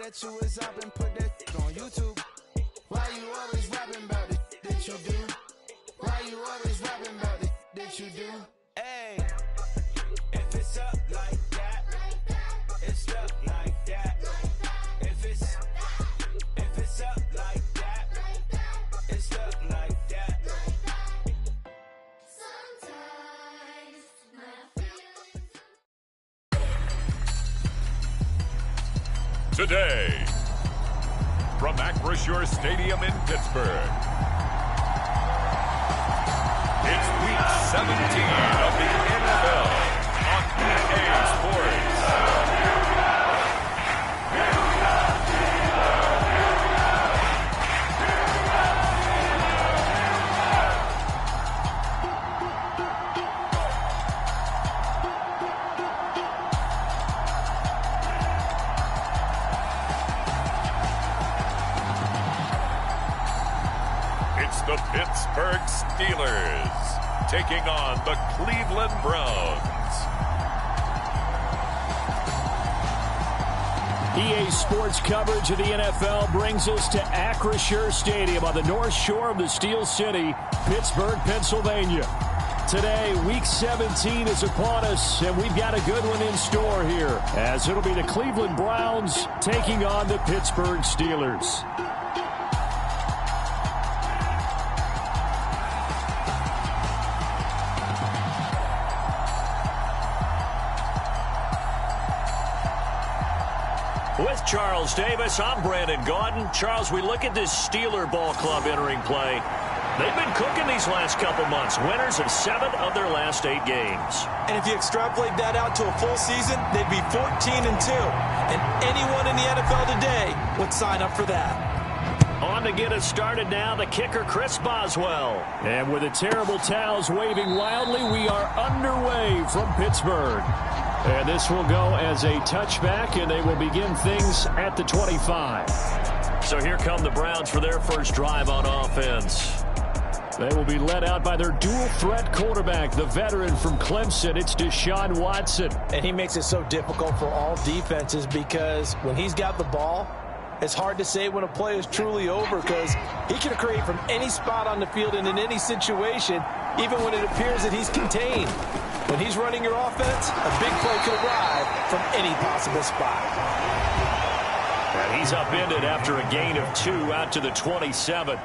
that you was up and put that on YouTube. Why you always rapping about it that you do? Why you always rapping about it that you do? Hey, if it's up like that, it's up like that. If it's up like that, it's up like that. Sometimes my feelings. Today, from Acrisure Stadium in Pittsburgh, it's Week 17 of the NFL on EA Sports. It's the Pittsburgh Steelers taking on the Cleveland Browns. EA Sports coverage of the NFL brings us to Acrisure Stadium on the north shore of the Steel City, Pittsburgh, Pennsylvania. Today, Week 17 is upon us, and we've got a good one in store here, as it'll be the Cleveland Browns taking on the Pittsburgh Steelers. With Charles Davis, I'm Brandon Gaudin. Charles, we look at this Steeler ball club entering play. They've been cooking these last couple months. Winners of 7 of their last 8 games. And if you extrapolate that out to a full season, they'd be 14-2. And anyone in the NFL today would sign up for that. On to get us started now, the kicker, Chris Boswell. And with the terrible towels waving wildly, we are underway from Pittsburgh. And this will go as a touchback, and they will begin things at the 25. So here come the Browns for their first drive on offense. They will be led out by their dual-threat quarterback, the veteran from Clemson. It's Deshaun Watson. And he makes it so difficult for all defenses because when he's got the ball, it's hard to say when a play is truly over because he can create from any spot on the field and in any situation, even when it appears that he's contained. When he's running your offense, a big play could arrive from any possible spot. And he's upended after a gain of 2 out to the 27.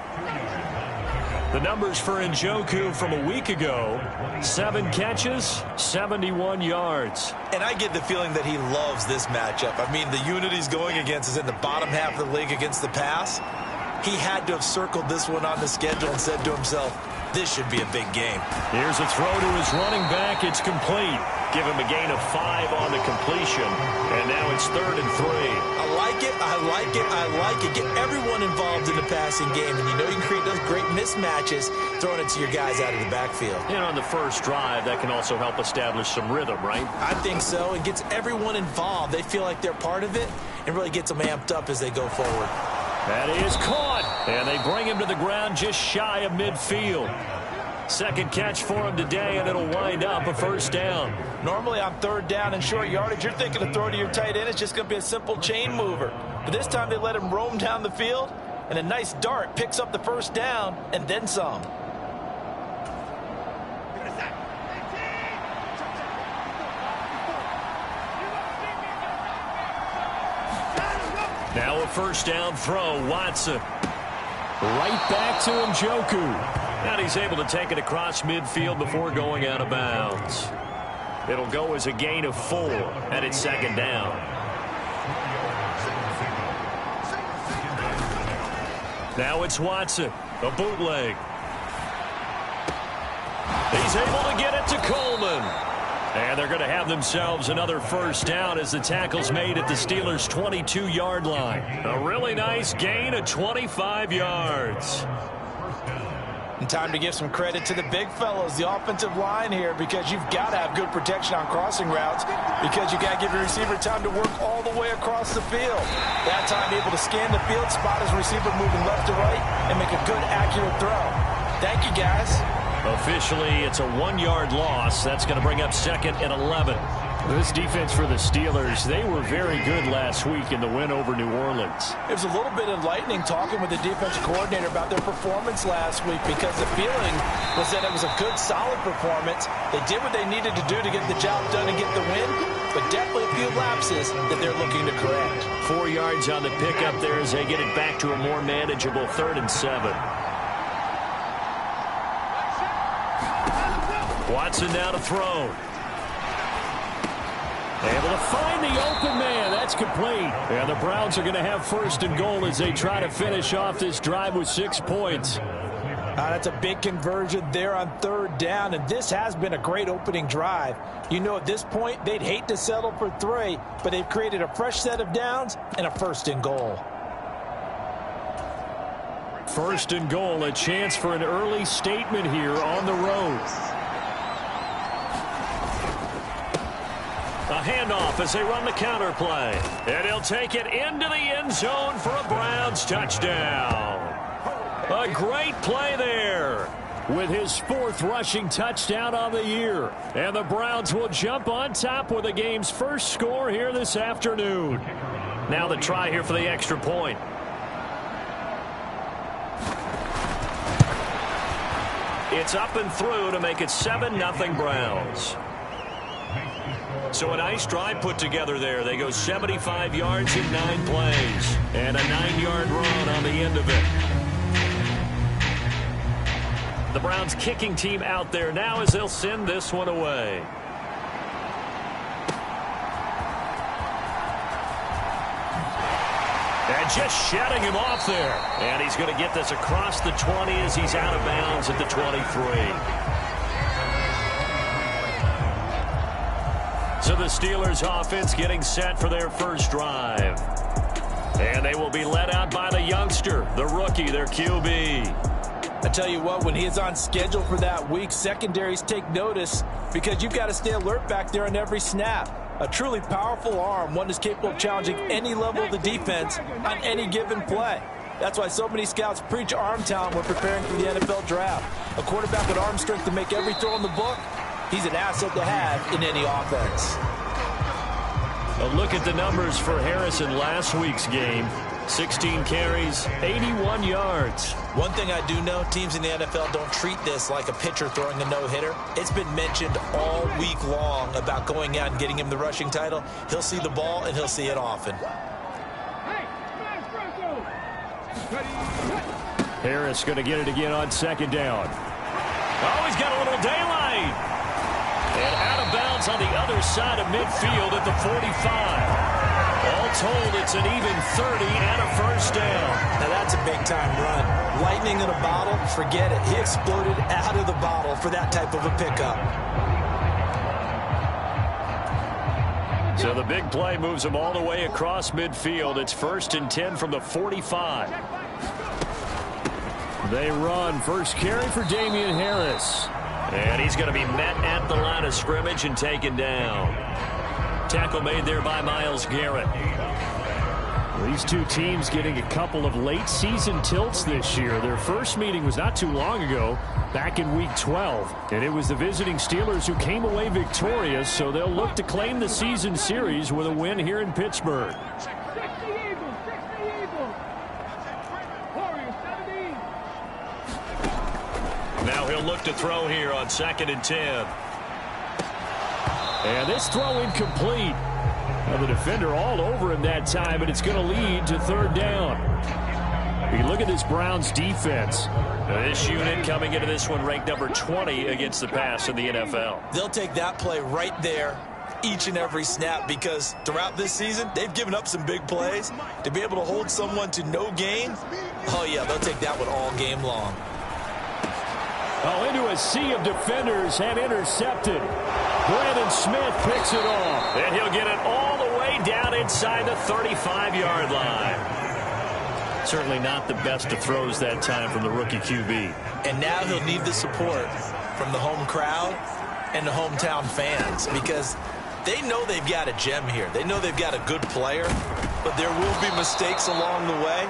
The numbers for Njoku from a week ago, 7 catches, 71 yards. And I get the feeling that he loves this matchup. I mean, the unit he's going against is in the bottom half of the league against the pass. He had to have circled this one on the schedule and said to himself, this should be a big game. Here's a throw to his running back. It's complete. Give him a gain of 5 on the completion. And now it's 3rd and 3. I like it. I like it. I like it. Get everyone involved in the passing game. And you know you can create those great mismatches throwing it to your guys out of the backfield. And on the first drive, that can also help establish some rhythm, right? I think so. It gets everyone involved. They feel like they're part of it and really gets them amped up as they go forward. That is caught. And they bring him to the ground just shy of midfield. Second catch for him today, and it'll wind up a first down. Normally on 3rd down and short yardage, you're thinking to throw to your tight end. It's just going to be a simple chain mover. But this time they let him roam down the field, and a nice dart picks up the first down and then some. Now a first down throw, Watson. Right back to Njoku. And he's able to take it across midfield before going out of bounds. It'll go as a gain of 4, and it's 2nd down. Now it's Watson, a bootleg. He's able to get it to Coleman. And they're going to have themselves another first down as the tackle's made at the Steelers' 22-yard line. A really nice gain of 25 yards. And time to give some credit to the big fellows, the offensive line here, because you've got to have good protection on crossing routes because you got to give your receiver time to work all the way across the field. That time able to scan the field, spot his receiver moving left to right, and make a good, accurate throw. Thank you, guys. Officially, it's a 1-yard loss. That's going to bring up 2nd and 11. This defense for the Steelers, they were very good last week in the win over New Orleans. It was a little bit enlightening talking with the defensive coordinator about their performance last week because the feeling was that it was a good, solid performance. They did what they needed to do to get the job done and get the win, but definitely a few lapses that they're looking to correct. 4 yards on the pickup there as they get it back to a more manageable 3rd and 7. Watson now to throw. Able to find the open man. That's complete. And the Browns are going to have 1st and goal as they try to finish off this drive with 6 points. That's a big conversion there on 3rd down, and this has been a great opening drive. You know, at this point, they'd hate to settle for 3, but they've created a fresh set of downs and a 1st and goal. 1st and goal, a chance for an early statement here on the road. A handoff as they run the counter play. And he'll take it into the end zone for a Browns touchdown. A great play there with his 4th rushing touchdown on the year. And the Browns will jump on top with the game's first score here this afternoon. Now the try here for the extra point. It's up and through to make it 7-0 Browns. So a nice drive put together there. They go 75 yards in 9 plays. And a 9-yard run on the end of it. The Browns kicking team out there now as they'll send this one away. And just shutting him off there. And he's going to get this across the 20 as he's out of bounds at the 23. So the Steelers offense getting set for their first drive. And they will be led out by the youngster, the rookie, their QB. I tell you what, when he is on schedule for that week, secondaries take notice because you've got to stay alert back there on every snap. A truly powerful arm, one that's capable of challenging any level of the defense on any given play. That's why so many scouts preach arm talent when preparing for the NFL draft. A quarterback with arm strength to make every throw in the book, he's an asset to have in any offense. A look at the numbers for Harrison last week's game. 16 carries, 81 yards. One thing I do know, teams in the NFL don't treat this like a pitcher throwing a no-hitter. It's been mentioned all week long about going out and getting him the rushing title. He'll see the ball, and he'll see it often. Harris going to get it again on 2nd down. Oh, he's got a little daylight. And out of bounds on the other side of midfield at the 45. All told, it's an even 30 and a 1st down. Now that's a big-time run. Lightning in a bottle, forget it. He exploded out of the bottle for that type of a pickup. So the big play moves him all the way across midfield. It's 1st and 10 from the 45. They run. First carry for Damian Harris. And he's going to be met at the line of scrimmage and taken down. Tackle made there by Myles Garrett. These two teams getting a couple of late season tilts this year. Their first meeting was not too long ago, back in week 12. And it was the visiting Steelers who came away victorious, so they'll look to claim the season series with a win here in Pittsburgh. Now he'll look to throw here on 2nd and 10. And this throw incomplete. Well, the defender all over him that time, but it's going to lead to 3rd down. You look at this Browns defense. This unit coming into this one ranked number 20 against the pass in the NFL. They'll take that play right there each and every snap because throughout this season, they've given up some big plays. To be able to hold someone to no gain, oh yeah, they'll take that one all game long. Oh, into a sea of defenders and intercepted. Brandon Smith picks it off. And he'll get it all the way down inside the 35-yard line. Certainly not the best of throws that time from the rookie QB. And now he'll need the support from the home crowd and the hometown fans because they know they've got a gem here. They know they've got a good player, but there will be mistakes along the way.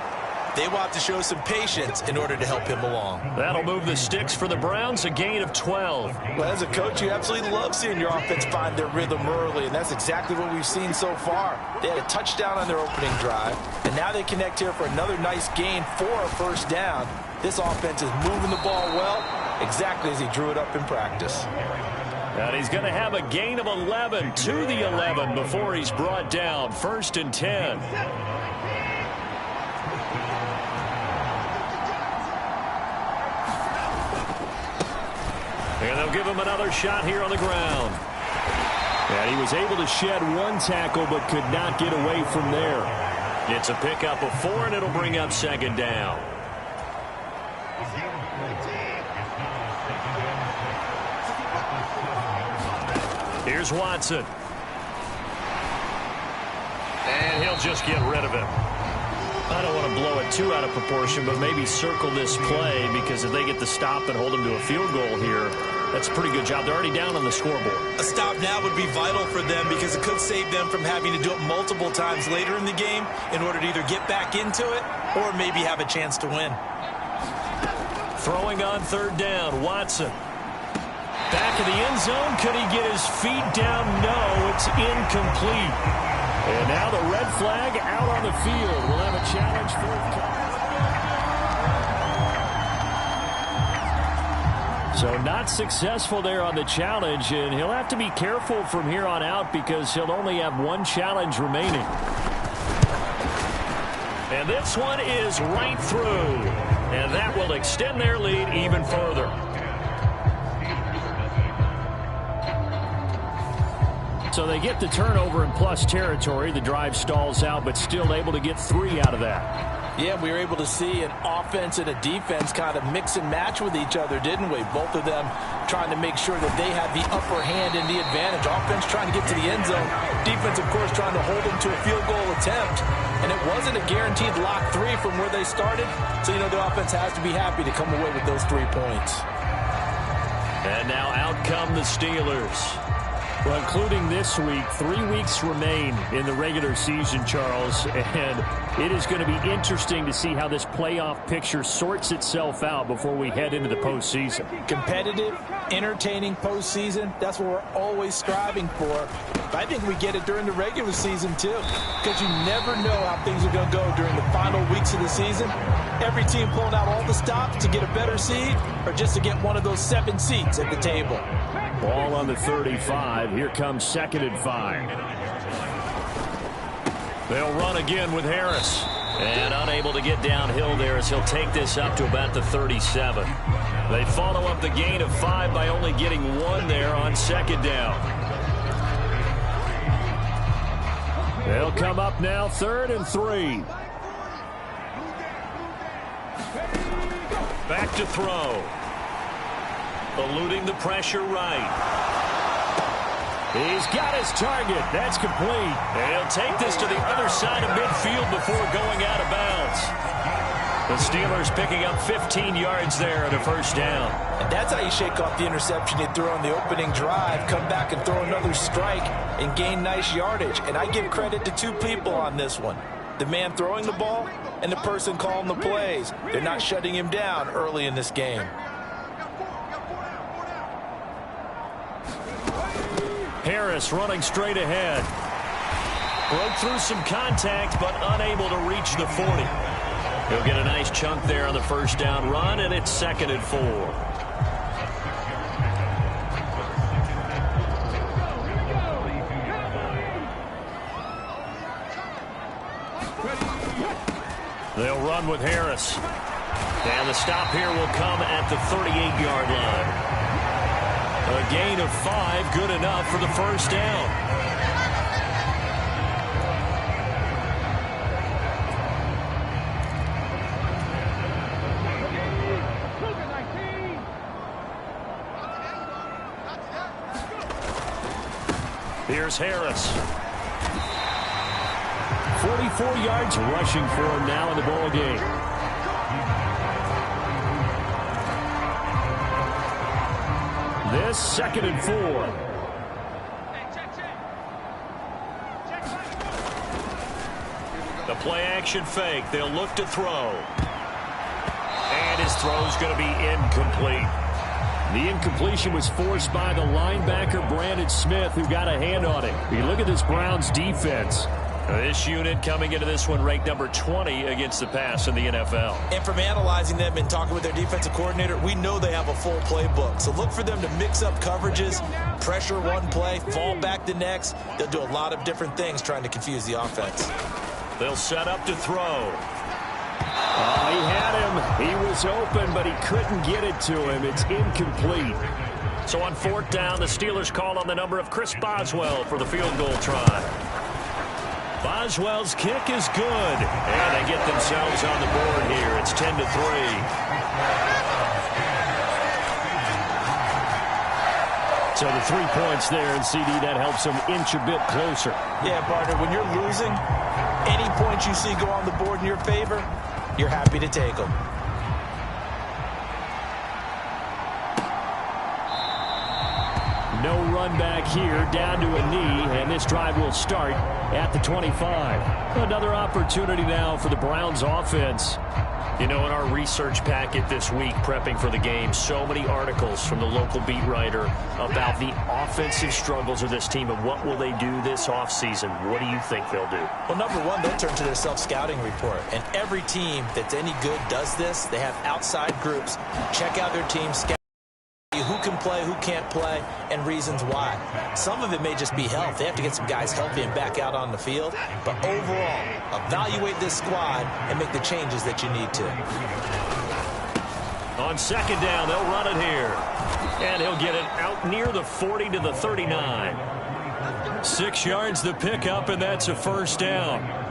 They will have to show some patience in order to help him along. That'll move the sticks for the Browns, a gain of 12. Well, as a coach, you absolutely love seeing your offense find their rhythm early, and that's exactly what we've seen so far. They had a touchdown on their opening drive, and now they connect here for another nice gain for a first down. This offense is moving the ball well, exactly as he drew it up in practice. And he's going to have a gain of 11 to the 11 before he's brought down. 1st and 10. And they'll give him another shot here on the ground. And he was able to shed one tackle but could not get away from there. It's a pickup of 4, and it'll bring up 2nd down. Here's Watson. And he'll just get rid of it. I don't want to blow it too out of proportion, but maybe circle this play, because if they get the stop and hold them to a field goal here, that's a pretty good job. They're already down on the scoreboard. A stop now would be vital for them, because it could save them from having to do it multiple times later in the game in order to either get back into it or maybe have a chance to win. Throwing on 3rd down, Watson. Back of the end zone. Could he get his feet down? No, it's incomplete. And now the red flag out on the field. We'll have a challenge for. So not successful there on the challenge, and he'll have to be careful from here on out because he'll only have one challenge remaining. And this one is right through, and that will extend their lead even further. So they get the turnover in plus territory. The drive stalls out, but still able to get 3 out of that. Yeah, we were able to see an offense and a defense kind of mix and match with each other, didn't we? Both of them trying to make sure that they had the upper hand and the advantage. Offense trying to get to the end zone. Defense, of course, trying to hold them to a field goal attempt. And it wasn't a guaranteed lock 3 from where they started. So, you know, the offense has to be happy to come away with those 3 points. And now out come the Steelers. Well, including this week, 3 weeks remain in the regular season, Charles, and it is going to be interesting to see how this playoff picture sorts itself out before we head into the postseason. Competitive, entertaining postseason, that's what we're always striving for. But I think we get it during the regular season, too, because you never know how things are going to go during the final weeks of the season. Every team pulling out all the stops to get a better seed or just to get one of those 7 seats at the table. Ball on the 35. Here comes 2nd and 5. They'll run again with Harris. And unable to get downhill there as he'll take this up to about the 37. They follow up the gain of 5 by only getting 1 there on 2nd down. They'll come up now 3rd and 3. Back to throw. Eluding the pressure right. He's got his target. That's complete. And he'll take this to the other side of midfield before going out of bounds. The Steelers picking up 15 yards there at a first down. And that's how you shake off the interception you threw on the opening drive, come back and throw another strike and gain nice yardage. And I give credit to 2 people on this one. The man throwing the ball and the person calling the plays. They're not shutting him down early in this game. Harris running straight ahead. Broke through some contact, but unable to reach the 40. He'll get a nice chunk there on the first down run, and it's 2nd and 4. They'll run with Harris. And the stop here will come at the 38-yard line. A gain of 5, good enough for the first down. Here's Harris. 44 yards rushing for him now in the ball game. This 2nd and 4. The play action fake. They'll look to throw. And his throw's going to be incomplete. The incompletion was forced by the linebacker, Brandon Smith, who got a hand on it. You look at this Browns defense. This unit coming into this one ranked number 20 against the pass in the NFL. And from analyzing them and talking with their defensive coordinator, we know they have a full playbook. So look for them to mix up coverages, pressure one play, fall back the next. They'll do a lot of different things trying to confuse the offense. They'll set up to throw. Oh, he had him. He was open, but he couldn't get it to him. It's incomplete. So on 4th down, the Steelers call on the number of Chris Boswell for the field goal try. Boswell's kick is good. And they get themselves on the board here. It's 10-3. So the 3 points there, and CD, that helps them inch a bit closer. Yeah, partner, when you're losing, any points you see go on the board in your favor, you're happy to take them. No run back here, down to a knee, and this drive will start at the 25. Another opportunity now for the Browns offense. You know, in our research packet this week, prepping for the game, so many articles from the local beat writer about the offensive struggles of this team and what will they do this offseason. What do you think they'll do? Well, number one, they'll turn to their self-scouting report. And every team that's any good does this. They have outside groups. Check out their team, scout who can play, who can't play, and reasons why. Some of it may just be health. They have to get some guys healthy and back out on the field. But overall, evaluate this squad and make the changes that you need to. On 2nd down, they'll run it here. And he'll get it out near the 40 to the 39. 6 yards the pickup, and that's a 1st down.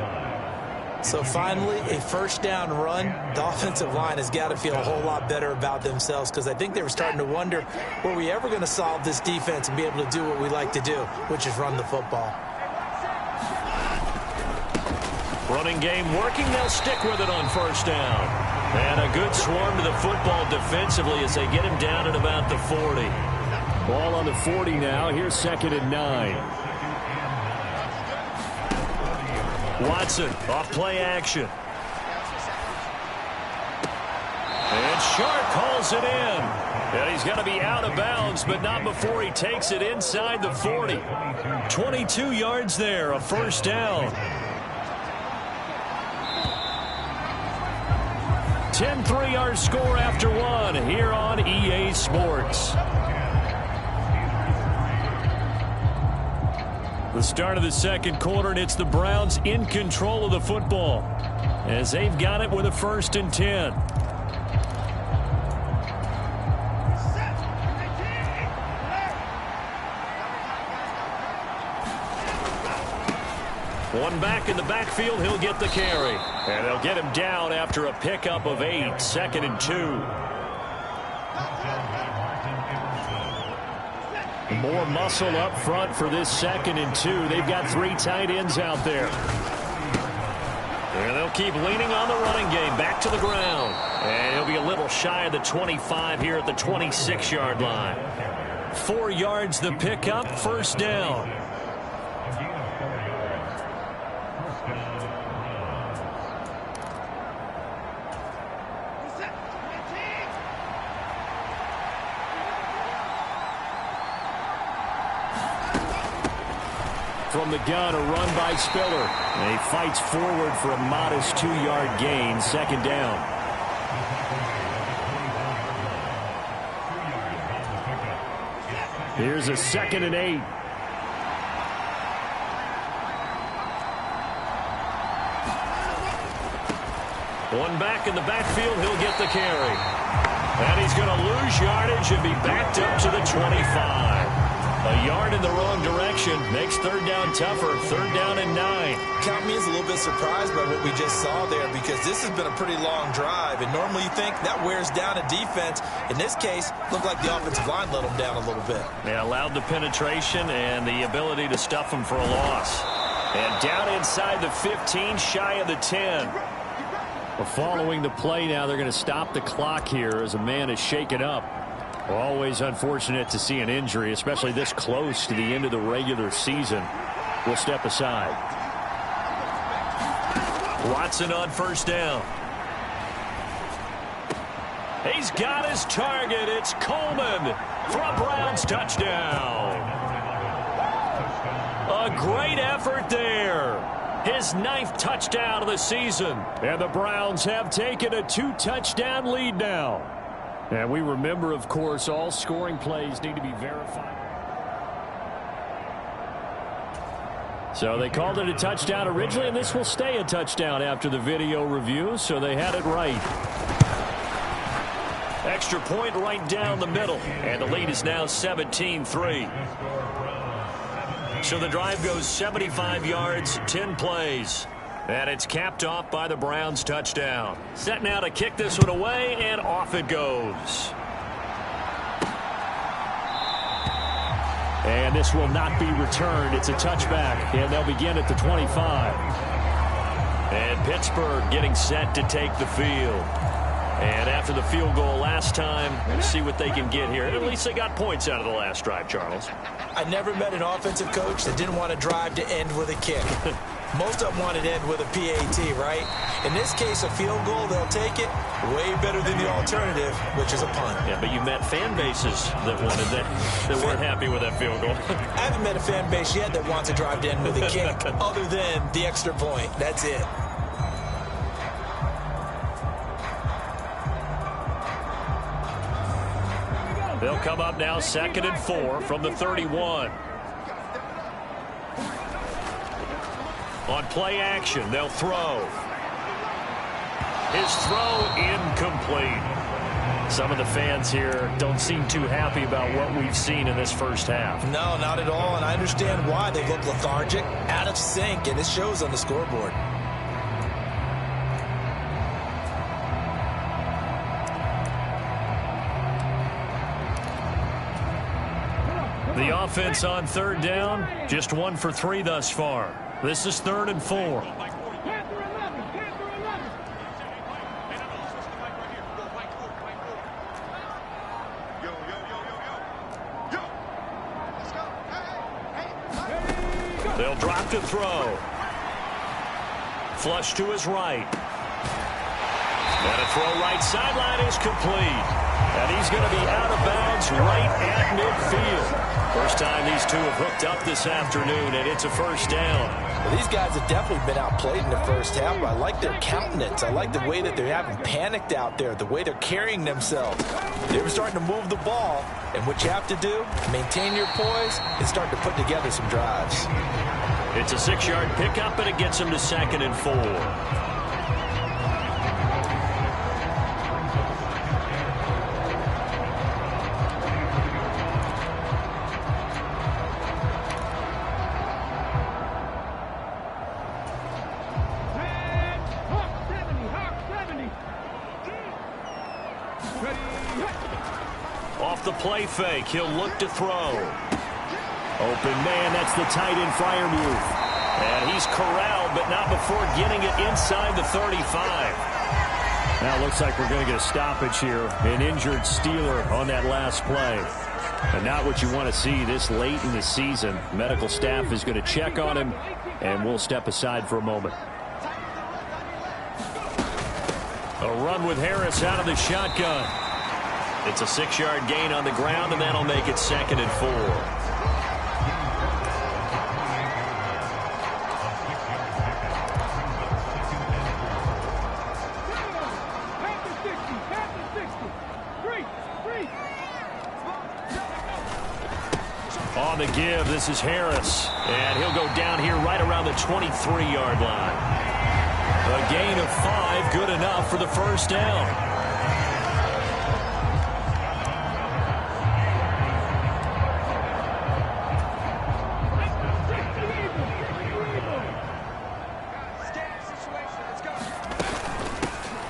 So finally, a 1st down run. The offensive line has got to feel a whole lot better about themselves, because I think they were starting to wonder, were we ever going to solve this defense and be able to do what we like to do, which is run the football. Running game working. They'll stick with it on 1st down. And a good swarm to the football defensively as they get him down at about the 40. Ball on the 40 now. Here's 2nd and 9. Watson off play action. And Sharp calls it in. And he's going to be out of bounds, but not before he takes it inside the 40. 22 yards there, a 1st down. 10-3 our score after one here on EA Sports. The start of the 2nd quarter, and it's the Browns in control of the football as they've got it with a 1st and 10. One back in the backfield, he'll get the carry. And they'll get him down after a pickup of 8, 2nd and 2. More muscle up front for this 2nd and 2. They've got 3 tight ends out there. And they'll keep leaning on the running game. Back to the ground. And he'll be a little shy of the 25 here at the 26-yard line. 4 yards the pickup, 1st down. From the gun, a run by Spiller. And he fights forward for a modest 2-yard gain, 2nd down. Here's a 2nd and 8. One back in the backfield, he'll get the carry. And he's going to lose yardage and be backed up to the 25. A yard in the wrong direction makes 3rd down tougher. 3rd down and 9. Count me as a little bit surprised by what we just saw there, because this has been a pretty long drive, and normally you think that wears down a defense. In this case, looked like the offensive line let them down a little bit. They allowed the penetration and the ability to stuff them for a loss. And down inside the 15, shy of the 10. Well, following the play now, they're going to stop the clock here as a man is shaken up. Always unfortunate to see an injury, especially this close to the end of the regular season. We'll step aside. Watson on first down. He's got his target. It's Coleman for a Browns touchdown. A great effort there. His 9th touchdown of the season. And the Browns have taken a 2-touchdown lead now. And we remember, of course, all scoring plays need to be verified. So they called it a touchdown originally, and this will stay a touchdown after the video review, so they had it right. Extra point right down the middle, and the lead is now 17-3. So the drive goes 75 yards, 10 plays. And it's capped off by the Browns touchdown. Set now to kick this one away, and off it goes. And this will not be returned. It's a touchback, and they'll begin at the 25. And Pittsburgh getting set to take the field. And after the field goal last time, we'll see what they can get here. At least they got points out of the last drive, Charles. I never met an offensive coach that didn't want to drive to end with a kick. Most of them want to end with a PAT, right? In this case, a field goal, they'll take it. Way better than the alternative, which is a punt. Yeah, but you've met fan bases that wanted that weren't happy with that field goal. I haven't met a fan base yet that wants to drive to end with a kick, other than the extra point. That's it. They'll come up now 2nd and 4 from the 31. On play action, they'll throw. His throw incomplete. Some of the fans here don't seem too happy about what we've seen in this first half. No, not at all, and I understand why. They look lethargic, out of sync, and it shows on the scoreboard. The offense on 3rd down, just 1 for 3 thus far. This is 3rd and 4. They'll drop to throw. Flush to his right. And a throw right sideline is complete. And he's going to be out of bounds right at midfield. First time these two have hooked up this afternoon, and it's a first down. Well, these guys have definitely been outplayed in the first half, but I like their countenance. I like the way that they haven't panicked out there, the way they're carrying themselves. They were starting to move the ball, and what you have to do, maintain your poise and start to put together some drives. It's a 6-yard pickup, and it gets them to 2nd and 4. Off the play fake, he'll look to throw. Open man, that's the tight end Freiermuth. And he's corralled, but not before getting it inside the 35. Now it looks like we're going to get a stoppage here. An injured Steeler on that last play. And not what you want to see this late in the season. Medical staff is going to check on him, and we'll step aside for a moment. A run with Harris out of the shotgun. It's a 6-yard gain on the ground, and that'll make it 2nd and 4. On the give, this is Harris. And he'll go down here right around the 23-yard line. A gain of 5, good enough for the first down.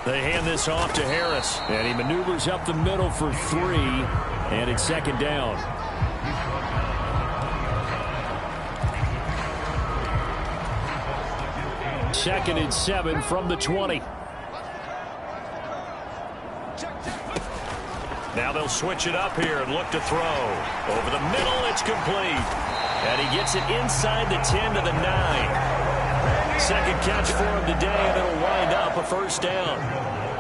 They hand this off to Harris, and he maneuvers up the middle for 3, and it's 2nd down. Second and 7 from the 20. Now they'll switch it up here and look to throw. Over the middle, it's complete. And he gets it inside the 10 to the 9. Second catch for him today, and it'll first down.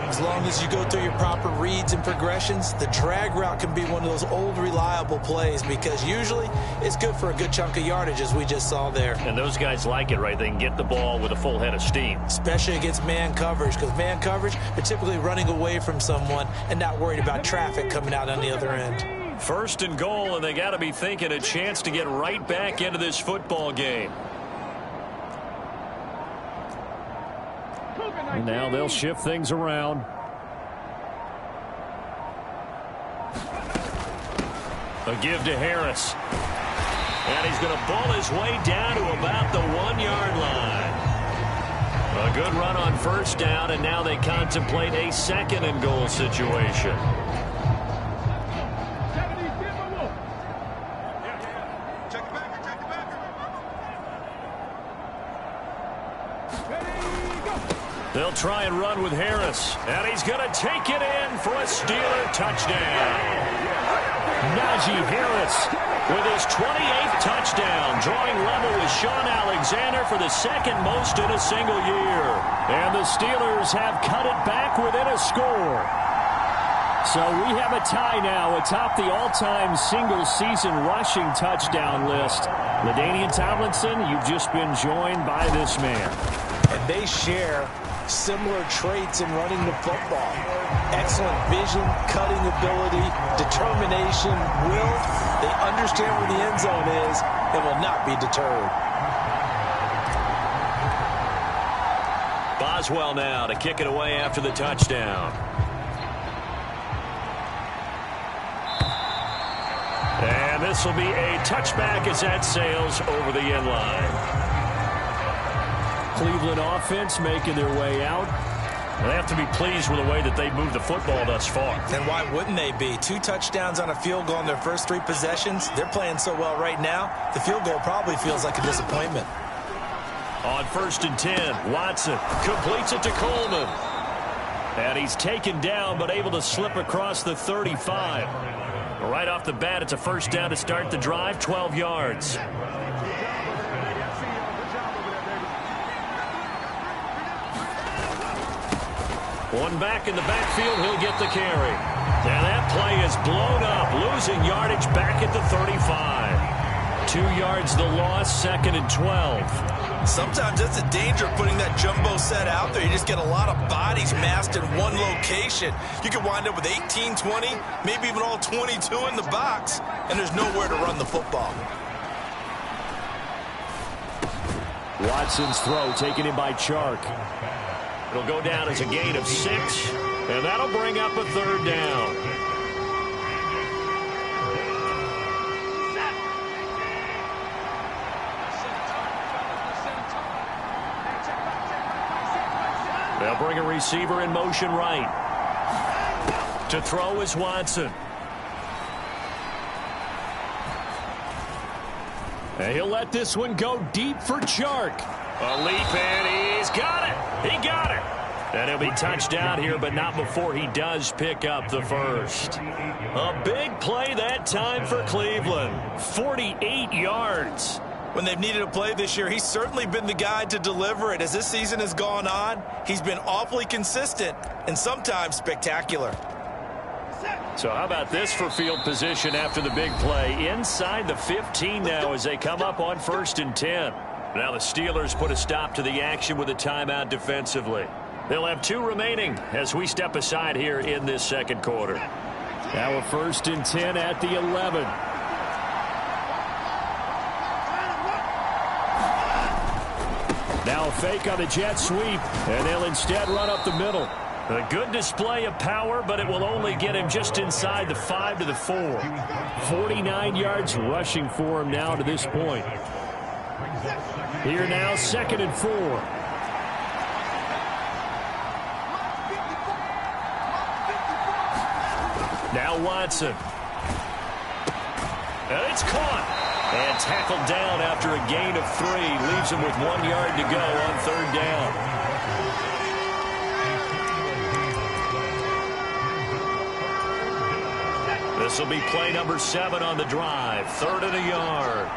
As long as you go through your proper reads and progressions, the drag route can be one of those old reliable plays because usually it's good for a good chunk of yardage, as we just saw there. And those guys like it, right? They can get the ball with a full head of steam. Especially against man coverage, because man coverage, they're typically running away from someone and not worried about traffic coming out on the other end. First and goal, and they got to be thinking a chance to get right back into this football game. And now they'll shift things around. A give to Harris. And he's going to ball his way down to about the 1-yard line. A good run on first down, and now they contemplate a second and goal situation. They'll try and run with Harris. And he's going to take it in for a Steeler touchdown. Najee Harris with his 28th touchdown, drawing level with Sean Alexander for the second most in a single year. And the Steelers have cut it back within a score. So we have a tie now atop the all-time single-season rushing touchdown list. LaDainian Tomlinson, you've just been joined by this man. And they share similar traits in running the football. Excellent vision, cutting ability, determination, will. They understand where the end zone is and will not be deterred. Boswell now to kick it away after the touchdown. And this will be a touchback as that sails over the end line. Cleveland offense making their way out. They have to be pleased with the way that they've moved the football thus far. And why wouldn't they be? 2 touchdowns on a field goal in their first 3 possessions. They're playing so well right now, the field goal probably feels like a disappointment. On first and 10, Watson completes it to Coleman. And he's taken down but able to slip across the 35. Right off the bat, it's a first down to start the drive, 12 yards. One back in the backfield, he'll get the carry. And that play is blown up, losing yardage back at the 35. 2 yards the loss, second and 12. Sometimes that's the danger of putting that jumbo set out there. You just get a lot of bodies massed in one location. You could wind up with 18, 20, maybe even all 22 in the box, and there's nowhere to run the football. Watson's throw taken in by Chark. It'll go down as a gain of 6, and that'll bring up a third down. They'll bring a receiver in motion right. To throw is Watson. And he'll let this one go deep for Chark. A leap, and he's got it. He got it. And he'll be touchdown here, but not before he does pick up the first. A big play that time for Cleveland. 48 yards. When they've needed a play this year, he's certainly been the guy to deliver it. As this season has gone on, he's been awfully consistent and sometimes spectacular. So how about this for field position after the big play? Inside the 15 now as they come up on first and 10. Now the Steelers put a stop to the action with a timeout defensively. They'll have 2 remaining as we step aside here in this second quarter. Now a first and 10 at the 11. Now a fake on the jet sweep, and they'll instead run up the middle. A good display of power, but it will only get him just inside the 5 to the 4. 49 yards rushing for him now to this point. Here now, second and 4. Now Watson. And it's caught. And tackled down after a gain of 3. Leaves him with 1 yard to go on third down. This will be play number 7 on the drive. 3rd and a yard.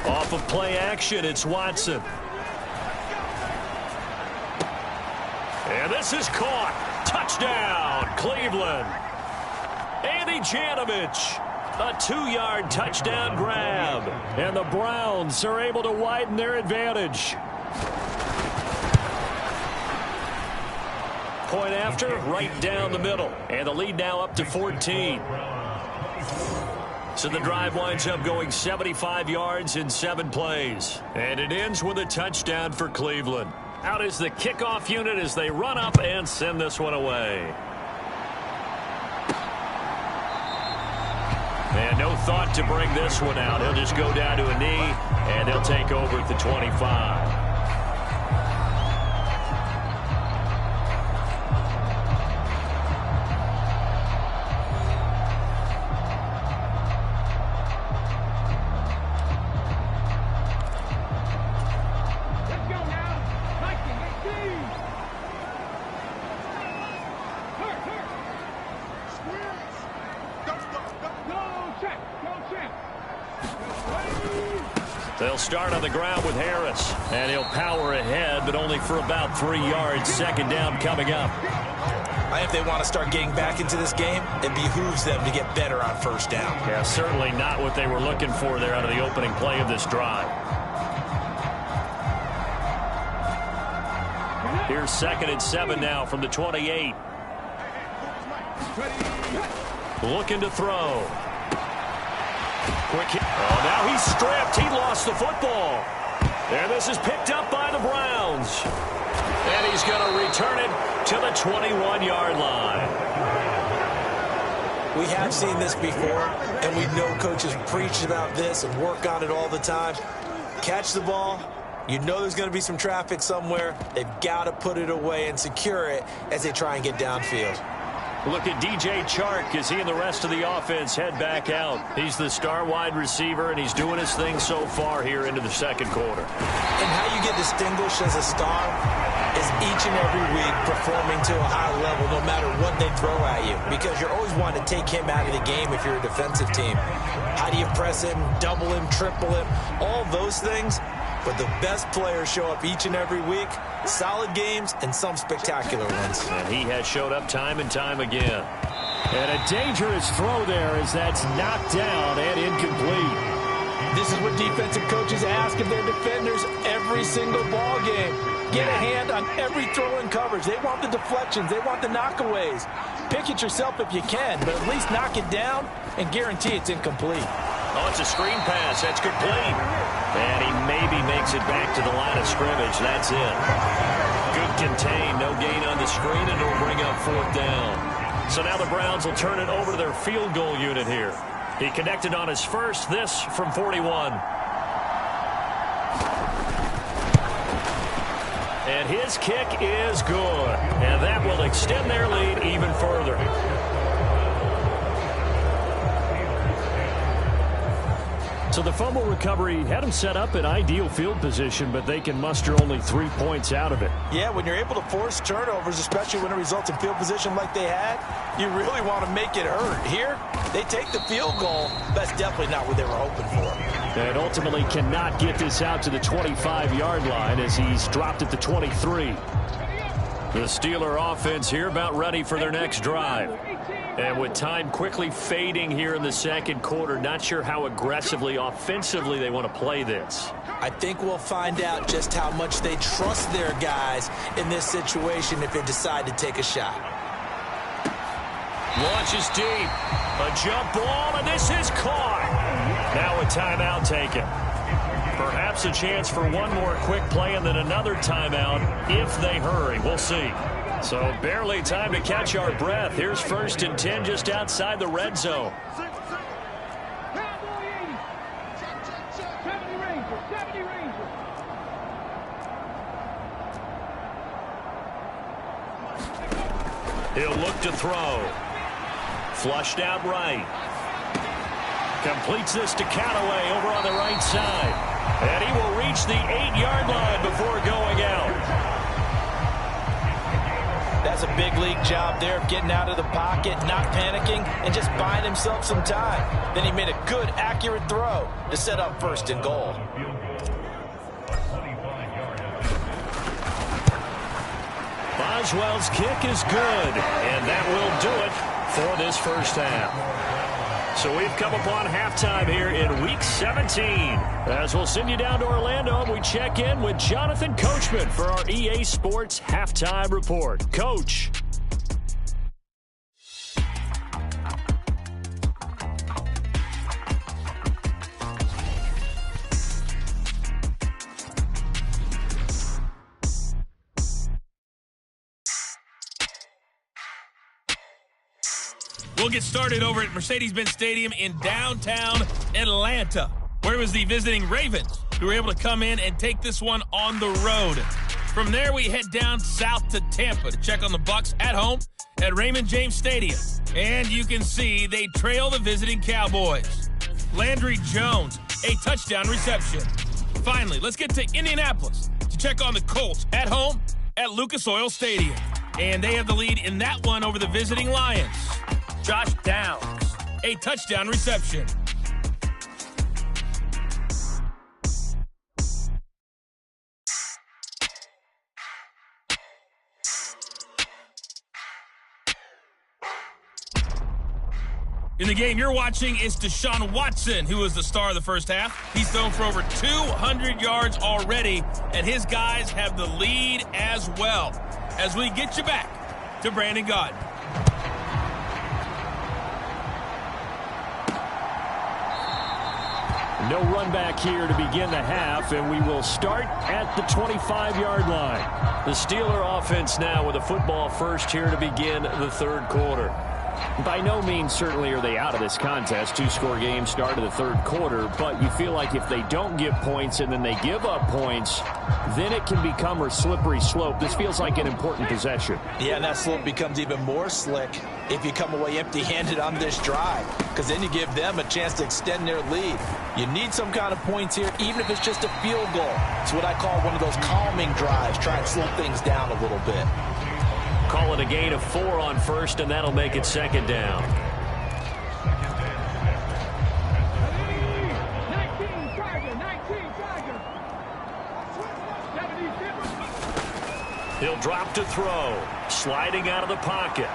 Off of play action, it's Watson. And this is caught. Touchdown, Cleveland. Andy Janovich. A 2-yard touchdown grab. And the Browns are able to widen their advantage. Point after, right down the middle. And the lead now up to 14. So the drive winds up going 75 yards in 7 plays. And it ends with a touchdown for Cleveland. Out is the kickoff unit as they run up and send this one away. And no thought to bring this one out. He'll just go down to a knee, and they'll take over at the 25. They'll start on the ground with Harris, and he'll power ahead, but only for about 3 yards. Second down coming up. I think if they want to start getting back into this game, it behooves them to get better on first down. Yeah, certainly not what they were looking for there out of the opening play of this drive. Here's 2nd and 7 now from the 28. Looking to throw. Quick hit. Oh, now he's stripped. He lost the football. And this is picked up by the Browns. And he's going to return it to the 21-yard line. We have seen this before, and we know coaches preach about this and work on it all the time. Catch the ball. You know there's going to be some traffic somewhere. They've got to put it away and secure it as they try and get downfield. Look at DJ Chark as he and the rest of the offense head back out. He's the star wide receiver, and he's doing his thing so far here into the second quarter. And how you get distinguished as a star is each and every week performing to a high level no matter what they throw at you, because you're always wanting to take him out of the game if you're a defensive team. How do you press him, double him, triple him, all those things? But the best players show up each and every week. Solid games and some spectacular ones. And he has showed up time and time again. And a dangerous throw there as that's knocked down and incomplete. This is what defensive coaches ask of their defenders every single ball game. Get a hand on every throw in coverage. They want the deflections. They want the knockaways. Pick it yourself if you can, but at least knock it down and guarantee it's incomplete. Oh, it's a screen pass. That's complete. And he maybe makes it back to the line of scrimmage. That's it. Good contain. No gain on the screen, and it'll bring up 4th down. So now the Browns will turn it over to their field goal unit here. He connected on his first, this from 41. And his kick is good. And that will extend their lead even further. So the fumble recovery had them set up in ideal field position, but they can muster only 3 points out of it. Yeah, when you're able to force turnovers, especially when it results in field position like they had, you really want to make it hurt. Here, they take the field goal. That's definitely not what they were hoping for. And ultimately cannot get this out to the 25-yard line as he's dropped at the 23. The Steeler offense here about ready for their next drive. And with time quickly fading here in the second quarter, not sure how aggressively, offensively they want to play this. I think we'll find out just how much they trust their guys in this situation if they decide to take a shot. Launches deep. A jump ball, and this is caught. Now a timeout taken. Perhaps a chance for one more quick play and then another timeout if they hurry. We'll see. So barely time to catch our breath. Here's 1st and 10 just outside the red zone. He'll look to throw. Flushed out right. Completes this to Callaway over on the right side. And he will reach the 8-yard line before going out. That's a big league job there of getting out of the pocket, not panicking, and just buying himself some time. Then he made a good, accurate throw to set up 1st and goal. Boswell's kick is good, and that will do it for this first half. So we've come upon halftime here in Week 17. As we'll send you down to Orlando, and we check in with Jonathan Coachman for our EA Sports Halftime Report. Coach. We'll get started over at Mercedes-Benz Stadium in downtown Atlanta, where it was the visiting Ravens who were able to come in and take this one on the road. From there, we head down south to Tampa to check on the Bucs at home at Raymond James Stadium. And you can see they trail the visiting Cowboys. Landry Jones, a touchdown reception. Finally, let's get to Indianapolis to check on the Colts at home at Lucas Oil Stadium. And they have the lead in that one over the visiting Lions. Josh Downs, a touchdown reception. In the game you're watching is Deshaun Watson, who is the star of the first half. He's thrown for over 200 yards already, and his guys have the lead as well. As we get you back to Brandon Gaudin. No run back here to begin the half, and we will start at the 25-yard line. The Steeler offense now with a football first here to begin the third quarter. By no means certainly are they out of this contest. Two-score game start of the third quarter, but you feel like if they don't get points and then they give up points, then it can become a slippery slope. This feels like an important possession. Yeah, and that slope becomes even more slick if you come away empty-handed on this drive, because then you give them a chance to extend their lead. You need some kind of points here, even if it's just a field goal. It's what I call one of those calming drives, try and slow things down a little bit. Call it a gain of 4 on first, and that'll make it second down. He'll drop to throw, sliding out of the pocket.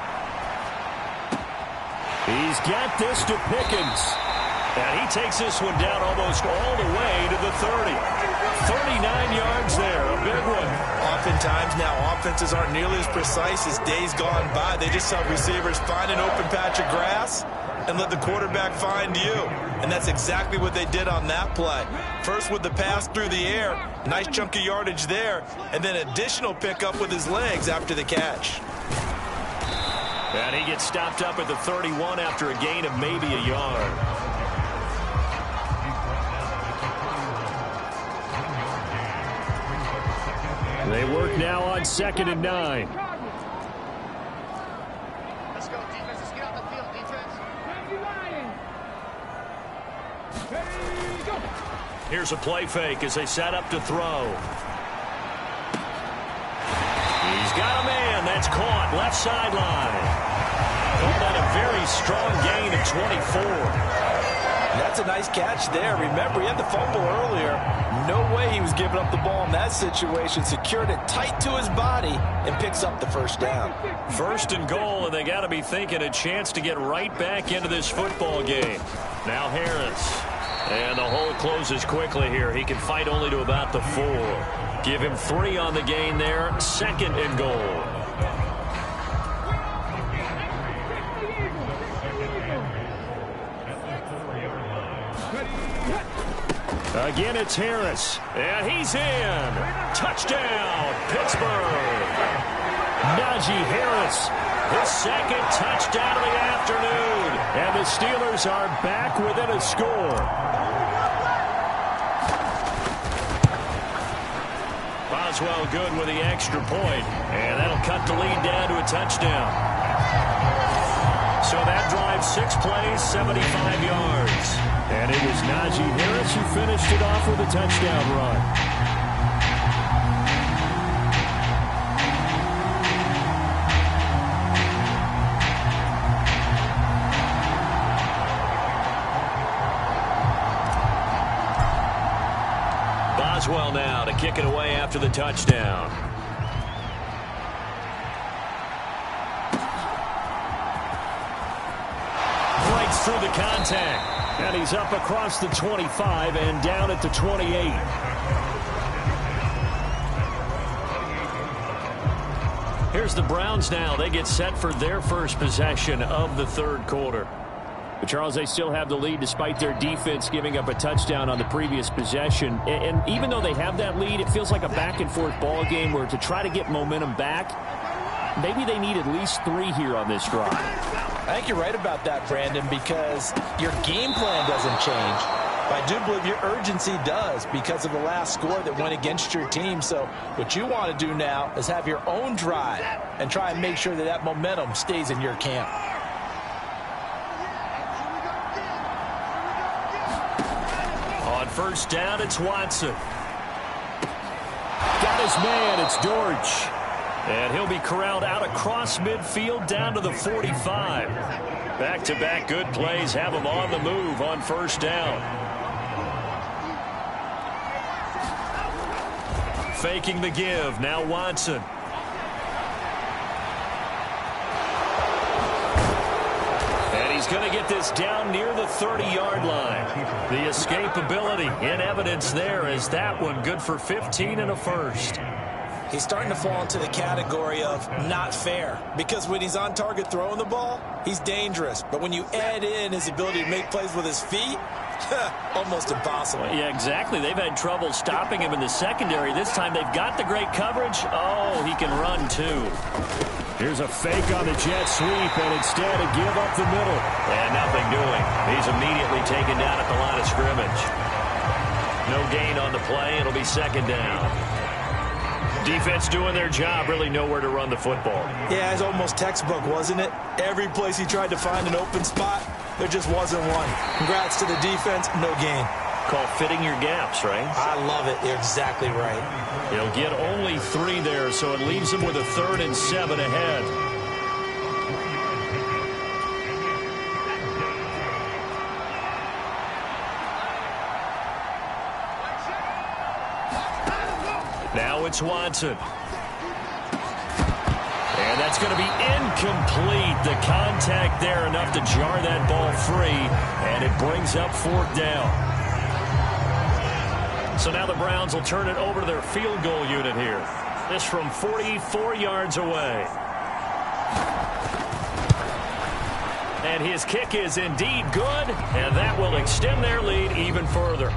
He's got this to Pickens. And he takes this one down almost all the way to the 30. 39 yards there, a big one. Oftentimes now offenses aren't nearly as precise as days gone by. They just help receivers find an open patch of grass and let the quarterback find you. And that's exactly what they did on that play. First with the pass through the air, nice chunk of yardage there, and then additional pickup with his legs after the catch. And he gets stopped up at the 31 after a gain of maybe a yard. They work now on 2nd and 9. Let's go, defense. Let's get on the field, defense. Here's a play fake as they set up to throw. He's got a man. That's caught. Left sideline. Called that a very strong gain of 24. That's a nice catch there. Remember, he had the fumble earlier. No way he was giving up the ball in that situation. Secured it tight to his body and picks up the first down. 1st and goal, and they got to be thinking a chance to get right back into this football game. Now Harris. And the hole closes quickly here. He can fight only to about the 4. Give him 3 on the gain there. 2nd and goal. Again, it's Harris, and he's in. Touchdown, Pittsburgh. Najee Harris, his 2nd touchdown of the afternoon, and the Steelers are back within a score. Boswell good with the extra point, and that'll cut the lead down to a touchdown. So that drive 6 plays, 75 yards. And it was Najee Harris who finished it off with a touchdown run. Boswell now to kick it away after the touchdown. through the contact. And he's up across the 25 and down at the 28. Here's the Browns now. They get set for their first possession of the third quarter. But Charles, they still have the lead despite their defense giving up a touchdown on the previous possession. And even though they have that lead, it feels like a back-and-forth ball game where to try to get momentum back, maybe they need at least 3 here on this drive. I think you're right about that, Brandon, because your game plan doesn't change. But I do believe your urgency does because of the last score that went against your team. So what you want to do now is have your own drive and try and make sure that that momentum stays in your camp. On first down, it's Watson. Got his man, it's Dortch. And he'll be corralled out across midfield down to the 45. Back-to-back good plays have him on the move on first down. Faking the give, now Watson. And he's going to get this down near the 30-yard line. The escapability in evidence there as that one good for 15 and a first. He's starting to fall into the category of not fair because when he's on target throwing the ball, he's dangerous. But when you add in his ability to make plays with his feet, almost impossible. Yeah, exactly. They've had trouble stopping him in the secondary. This time they've got the great coverage. Oh, he can run too. Here's a fake on the jet sweep, and instead a give up the middle. And nothing doing. He's immediately taken down at the line of scrimmage. No gain on the play. It'll be second down. Defense doing their job, really nowhere to run the football. Yeah, it's almost textbook, wasn't it? Every place he tried to find an open spot, there just wasn't one. Congrats to the defense, no gain. Called fitting your gaps, right? I love it. You're exactly right. He'll get only 3 there, so it leaves him with a 3rd and 7 ahead. Now it's Watson. And that's going to be incomplete. The contact there enough to jar that ball free, and it brings up 4th down. So now the Browns will turn it over to their field goal unit here. This from 44 yards away. And his kick is indeed good, and that will extend their lead even further.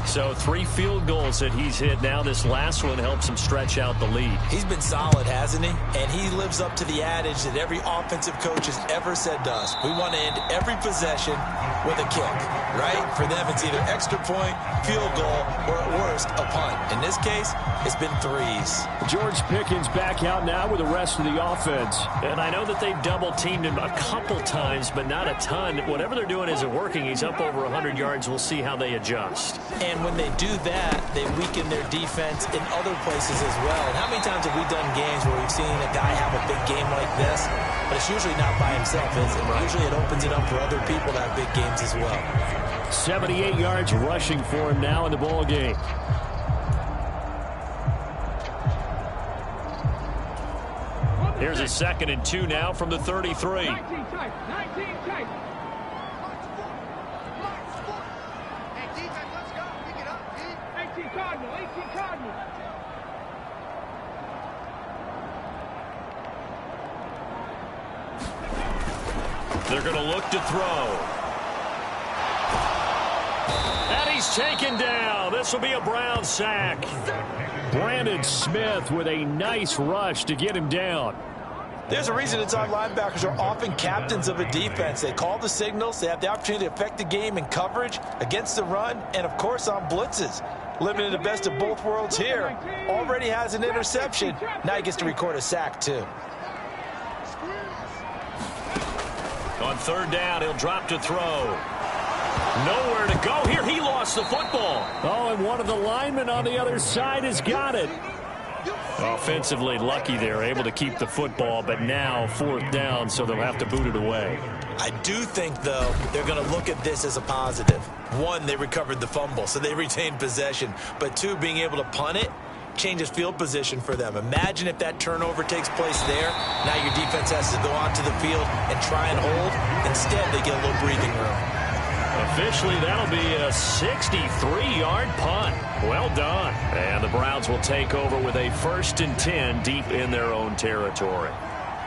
So 3 field goals that he's hit now. This last one helps him stretch out the lead. He's been solid, hasn't he? And he lives up to the adage that every offensive coach has ever said to us. We want to end every possession with a kick, right? For them, it's either extra point, field goal, or at worst, a punt. In this case, it's been 3s. George Pickens back out now with the rest of the offense. And I know that they've double-teamed him a couple times, but not a ton. Whatever they're doing isn't working. He's up over 100 yards. We'll see how they adjust. And when they do that, they weaken their defense in other places as well. And how many times have we done games where we've seen a guy have a big game like this, but it's usually not by himself, is it? Right. Usually it opens it up for other people to have big games as well. 78 yards rushing for him now in the ball game. Here's a 2nd and 2 now from the 33. 19 tight. Hey, defense, let's go. Pick it up, D. 18 Cardinal. They're going to look to throw. And he's taken down. This will be a Brown sack. Brandon Smith with a nice rush to get him down. There's a reason inside linebackers are often captains of a defense. They call the signals. They have the opportunity to affect the game in coverage, against the run, and, of course, on blitzes. Living in the best of both worlds here. Already has an interception. Now he gets to record a sack, too. On 3rd down, he'll drop to throw. Nowhere to go here. He lost the football. Oh, and one of the linemen on the other side has got it. Offensively lucky they're able to keep the football, but now 4th down, so they'll have to boot it away. I do think, though, they're going to look at this as a positive. 1, they recovered the fumble, so they retained possession. But 2, being able to punt it changes field position for them. Imagine if that turnover takes place there. Now your defense has to go onto the field and try and hold. Instead, they get a little breathing room. Officially, that'll be a 63-yard punt. Well done. And the Browns will take over with a 1st and 10 deep in their own territory.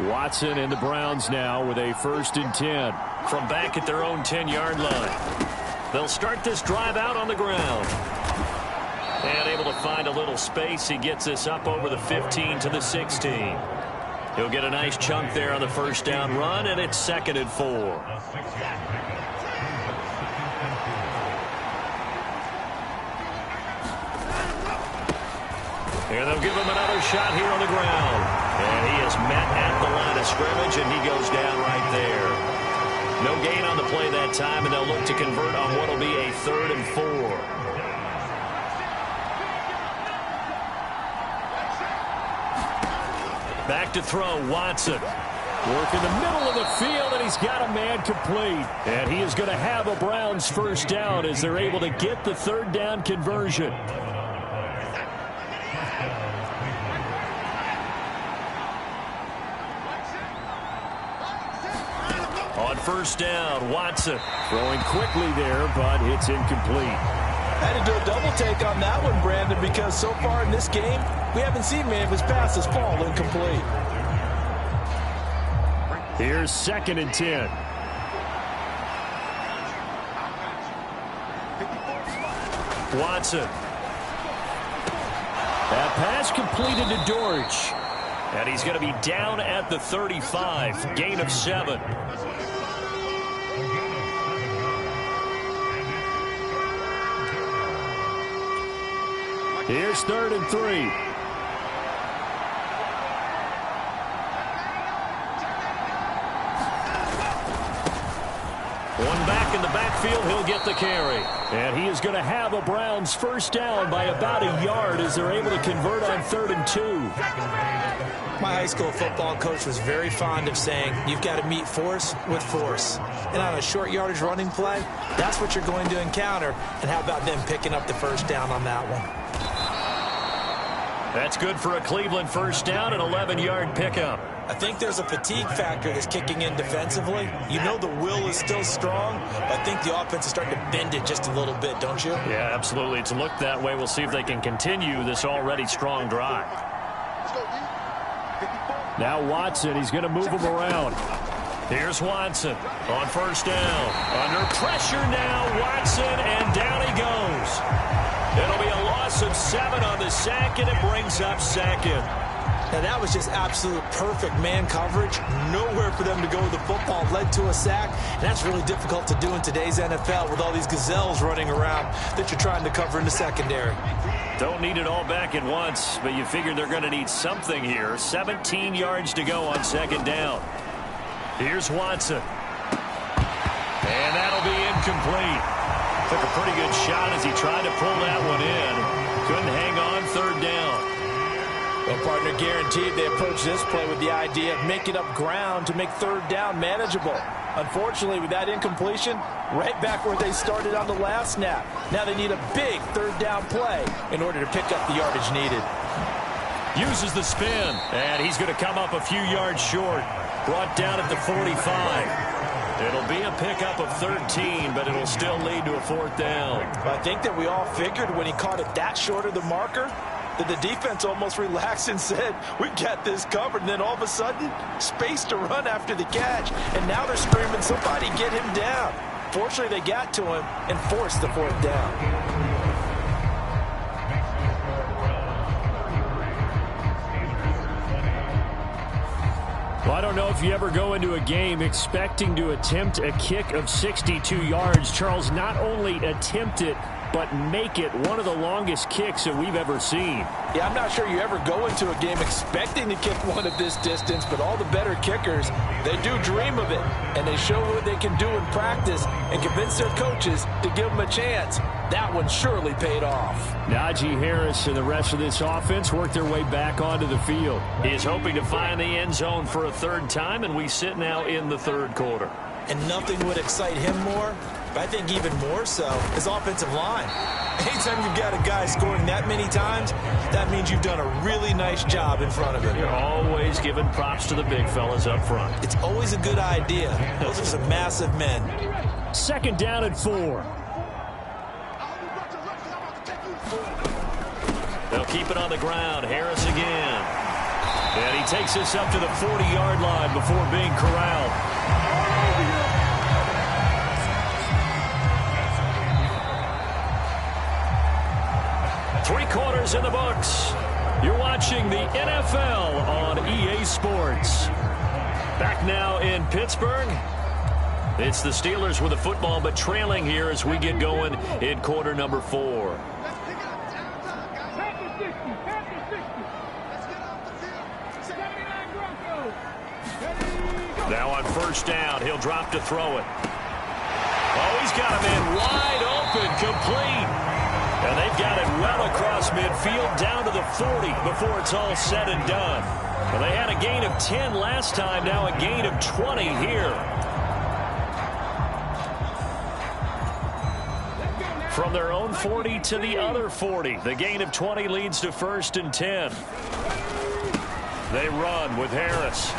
Watson and the Browns now with a 1st and 10 from back at their own 10-yard line. They'll start this drive out on the ground. And able to find a little space. He gets this up over the 15 to the 16. He'll get a nice chunk there on the 1st down run, and it's 2nd and 4. And they'll give him another shot here on the ground. And he is met at the line of scrimmage, and he goes down right there. No gain on the play that time, and they'll look to convert on what will be a 3rd and 4. Back to throw, Watson. Work in the middle of the field, and he's got a man complete. And he is going to have a Browns 1st down as they're able to get the 3rd down conversion. On 1st down, Watson throwing quickly there, but it's incomplete. Had to do a double take on that one, Brandon, because so far in this game, we haven't seen many of his passes fall incomplete. Here's 2nd and 10. Watson. That pass completed to Dortch. And he's going to be down at the 35. Gain of 7. Here's 3rd and 3. One back in the backfield, he'll get the carry. And he is going to have a Browns 1st down by about a yard as they're able to convert on 3rd and 2. My high school football coach was very fond of saying, you've got to meet force with force. And on a short yardage running play, that's what you're going to encounter. And how about them picking up the 1st down on that one? That's good for a Cleveland 1st down, an 11-yard pickup. I think there's a fatigue factor that's kicking in defensively. You know the will is still strong, but I think the offense is starting to bend it just a little bit, don't you? Yeah, absolutely. It's looked that way. We'll see if they can continue this already strong drive. Now Watson, he's going to move him around. Here's Watson on 1st down. Under pressure now, Watson, and down he goes. It'll be a loss of 7 on the sack, and it brings up 2nd. Now, that was just absolute perfect man coverage. Nowhere for them to go with the football. Led to a sack, and that's really difficult to do in today's NFL with all these gazelles running around that you're trying to cover in the secondary. Don't need it all back at once, but you figure they're going to need something here. 17 yards to go on 2nd down. Here's Watson. And that'll be incomplete. Took a pretty good shot as he tried to pull that one in. Couldn't hang on 3rd down. Well, partner, guaranteed they approach this play with the idea of making up ground to make 3rd down manageable. Unfortunately, with that incompletion, right back where they started on the last snap. Now they need a big 3rd down play in order to pick up the yardage needed. Uses the spin, and he's going to come up a few yards short. Brought down at the 45. It'll be a pickup of 13, but it'll still lead to a 4th down. I think that we all figured when he caught it that short of the marker that the defense almost relaxed and said, we got this covered. And then all of a sudden, space to run after the catch. And now they're screaming, somebody get him down. Fortunately, they got to him and forced the 4th down. Well, I don't know if you ever go into a game expecting to attempt a kick of 62 yards. Charles, not only attempt it, but make it one of the longest kicks that we've ever seen. Yeah, I'm not sure you ever go into a game expecting to kick one of this distance, but all the better kickers, they do dream of it, and they show what they can do in practice and convince their coaches to give them a chance. That one surely paid off. Najee Harris and the rest of this offense work their way back onto the field. He is hoping to find the end zone for a 3rd time, and we sit now in the 3rd quarter. And nothing would excite him more, but I think even more so, his offensive line. Anytime you've got a guy scoring that many times, that means you've done a really nice job in front of him. You're always giving props to the big fellas up front. It's always a good idea. Those are some massive men. 2nd down and 4. They'll keep it on the ground. Harris again. And he takes this up to the 40-yard line before being corralled. Three quarters in the books. You're watching the NFL on EA Sports. Back now in Pittsburgh. It's the Steelers with the football, but trailing here as we get going in quarter number 4. Now on 1st down, he'll drop to throw it. Oh, he's got a man wide open, complete. And they've got it well across midfield down to the 40 before it's all said and done. Well, they had a gain of 10 last time, now a gain of 20 here. From their own 40 to the other 40. The gain of 20 leads to 1st and 10. They run with Harris.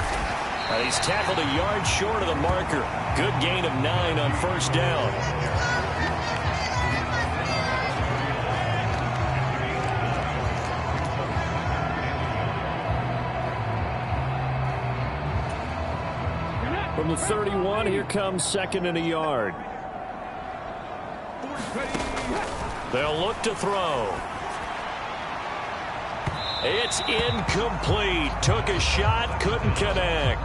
And he's tackled a yard short of the marker. Good gain of 9 on 1st down. From the 31, here comes 2nd and a yard. They'll look to throw. It's incomplete. Took a shot, couldn't connect.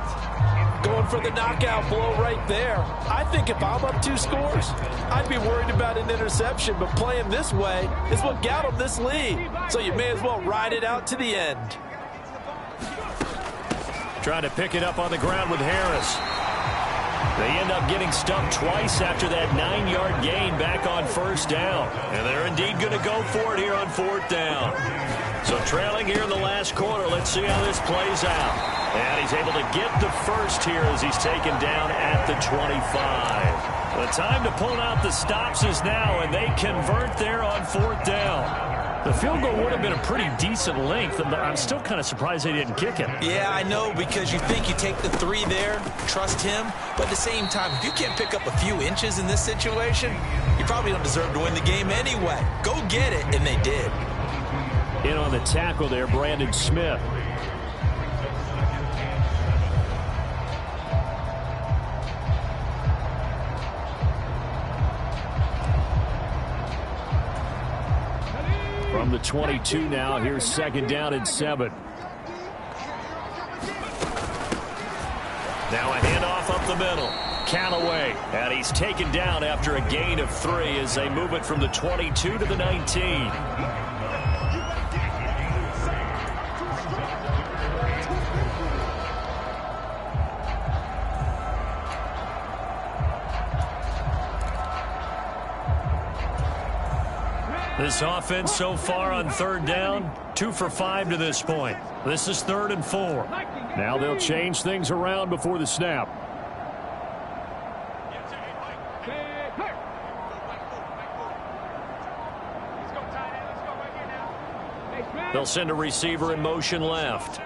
Going for the knockout blow right there. I think if I'm up 2 scores, I'd be worried about an interception, but playing this way is what got them this lead. So you may as well ride it out to the end. Trying to pick it up on the ground with Harris. They end up getting stumped twice after that 9-yard gain back on 1st down. And they're indeed going to go for it here on 4th down. So trailing here in the last quarter, let's see how this plays out. And he's able to get the first here as he's taken down at the 25. The time to pull out the stops is now, and they convert there on 4th down. The field goal would have been a pretty decent length, but I'm still kind of surprised they didn't kick it. Yeah, I know, because you think you take the 3 there, trust him, but at the same time, if you can't pick up a few inches in this situation, you probably don't deserve to win the game anyway. Go get it, and they did. In on the tackle there, Brandon Smith. From the 22 now, here's 2nd down and 7. Now a handoff up the middle. Callaway, and he's taken down after a gain of 3 as they move it from the 22 to the 19. This offense so far on 3rd down, 2 for 5 to this point. This is 3rd and 4. Now they'll change things around before the snap. They'll send a receiver in motion left.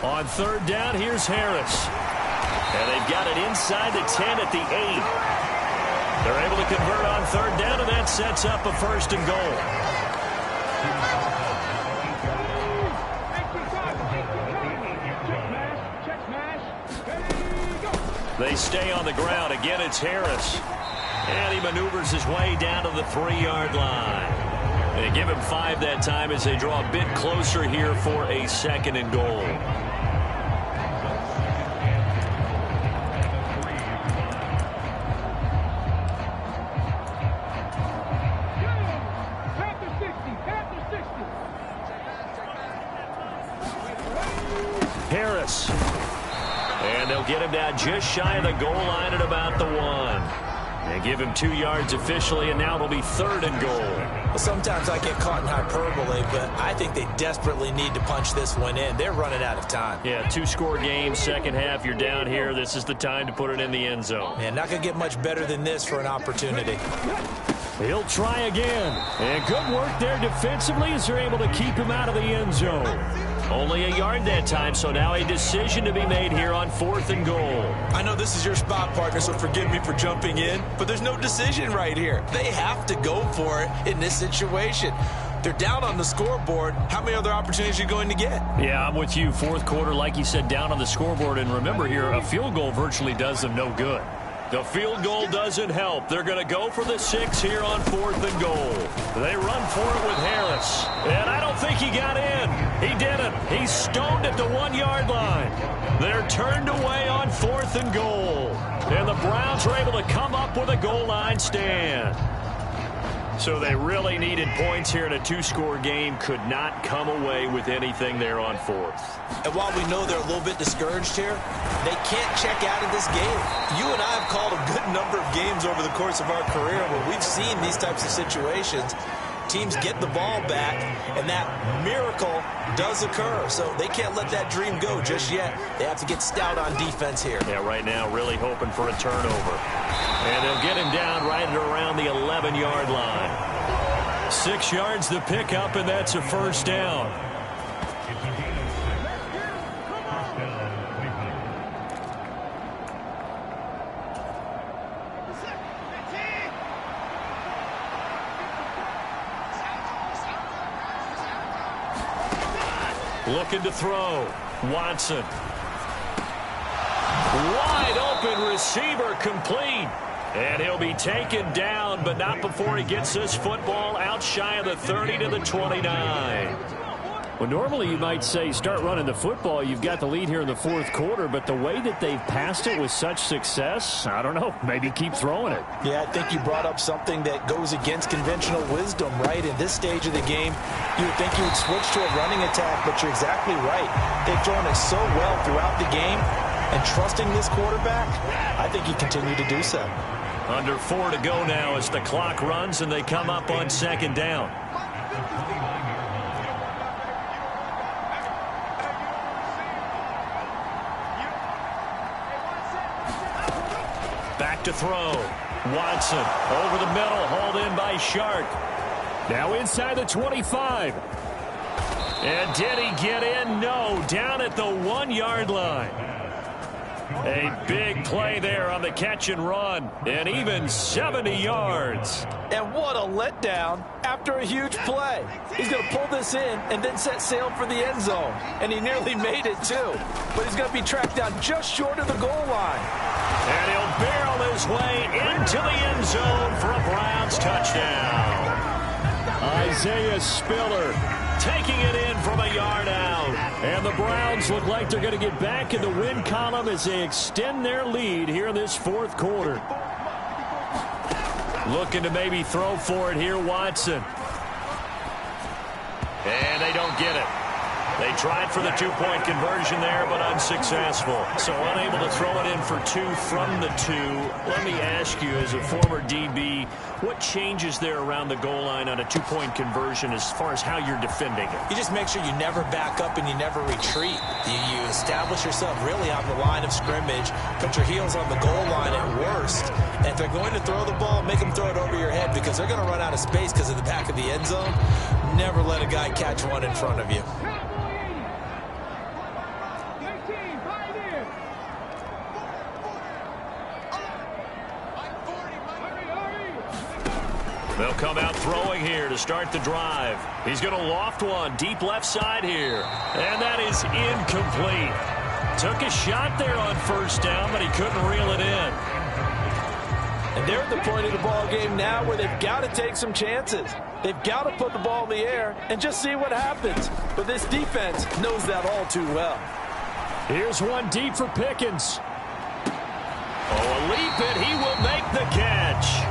On 3rd down, here's Harris. And they've got it inside the 10 at the 8. They're able to convert on 3rd down, and that sets up a 1st and goal. They stay on the ground. Again, it's Harris. And he maneuvers his way down to the 3-yard line. They give him 5 that time as they draw a bit closer here for a 2nd and goal. Harris. And they'll get him down just shy of the goal line at about the 1. They give him 2 yards officially, and now it'll be 3rd and goal. Well, sometimes I get caught in hyperbole, but I think they desperately need to punch this one in. They're running out of time. Yeah, 2-score game, second half. You're down here. This is the time to put it in the end zone. Man, not going to get much better than this for an opportunity. He'll try again. And good work there defensively as they're able to keep him out of the end zone. Only a yard that time, so now a decision to be made here on 4th and goal. I know this is your spot, partner, so forgive me for jumping in, but there's no decision right here. They have to go for it in this situation. They're down on the scoreboard. How many other opportunities are you going to get? Yeah, I'm with you. 4th quarter, like you said, down on the scoreboard. And remember here, a field goal virtually does them no good. The field goal doesn't help. They're going to go for the 6 here on 4th and goal. They run for it with Harris. And I don't think he got in. He didn't. He's stoned at the 1-yard line. They're turned away on 4th and goal. And the Browns are able to come up with a goal line stand. So they really needed points here in a 2-score game. Could not come away with anything there on 4th. And while we know they're a little bit discouraged here, they can't check out of this game. You and I have called a good number of games over the course of our career where we've seen these types of situations. Teams get the ball back, and that miracle does occur. So they can't let that dream go just yet. They have to get stout on defense here. Yeah, right now really hoping for a turnover. And they'll get him down right around the 11-yard line. 6 yards to pick up, and that's a 1st down. Looking to throw. Watson. Wide open receiver, complete. And he'll be taken down, but not before he gets this football out shy of the 30 to the 29. Well, normally you might say start running the football. You've got the lead here in the 4th quarter, but the way that they've passed it with such success, I don't know, maybe keep throwing it. Yeah, I think you brought up something that goes against conventional wisdom, right? In this stage of the game, you would think you would switch to a running attack, but you're exactly right. They've thrown it so well throughout the game, and trusting this quarterback, I think you continue to do so. Under 4 to go now as the clock runs and they come up on 2nd down. Back to throw. Watson over the middle, hauled in by Shark. Now inside the 25. And did he get in? No, down at the 1-yard line. A big play there on the catch and run, and even 70 yards. And what a letdown after a huge play. He's going to pull this in and then set sail for the end zone. And he nearly made it, too. But he's going to be tracked down just short of the goal line. And he'll barrel his way into the end zone for a Browns touchdown. Isaiah Spiller taking it in from a yard out. And the Browns look like they're going to get back in the win column as they extend their lead here in this 4th quarter. Looking to maybe throw for it here, Watson. And they don't get it. They tried for the 2-point conversion there, but unsuccessful. So unable to throw it in for 2 from the 2. Let me ask you, as a former DB, what changes there around the goal line on a 2-point conversion as far as how you're defending it? You just make sure you never back up and you never retreat. You establish yourself really on the line of scrimmage, put your heels on the goal line at worst. And if they're going to throw the ball, make them throw it over your head because they're going to run out of space because of the back of the end zone. Never let a guy catch one in front of you. They'll come out throwing here to start the drive. He's going to loft one deep left side here. And that is incomplete. Took a shot there on 1st down, but he couldn't reel it in. And they're at the point of the ball game now where they've got to take some chances. They've got to put the ball in the air and just see what happens. But this defense knows that all too well. Here's one deep for Pickens. Oh, a leap it. He will make the catch.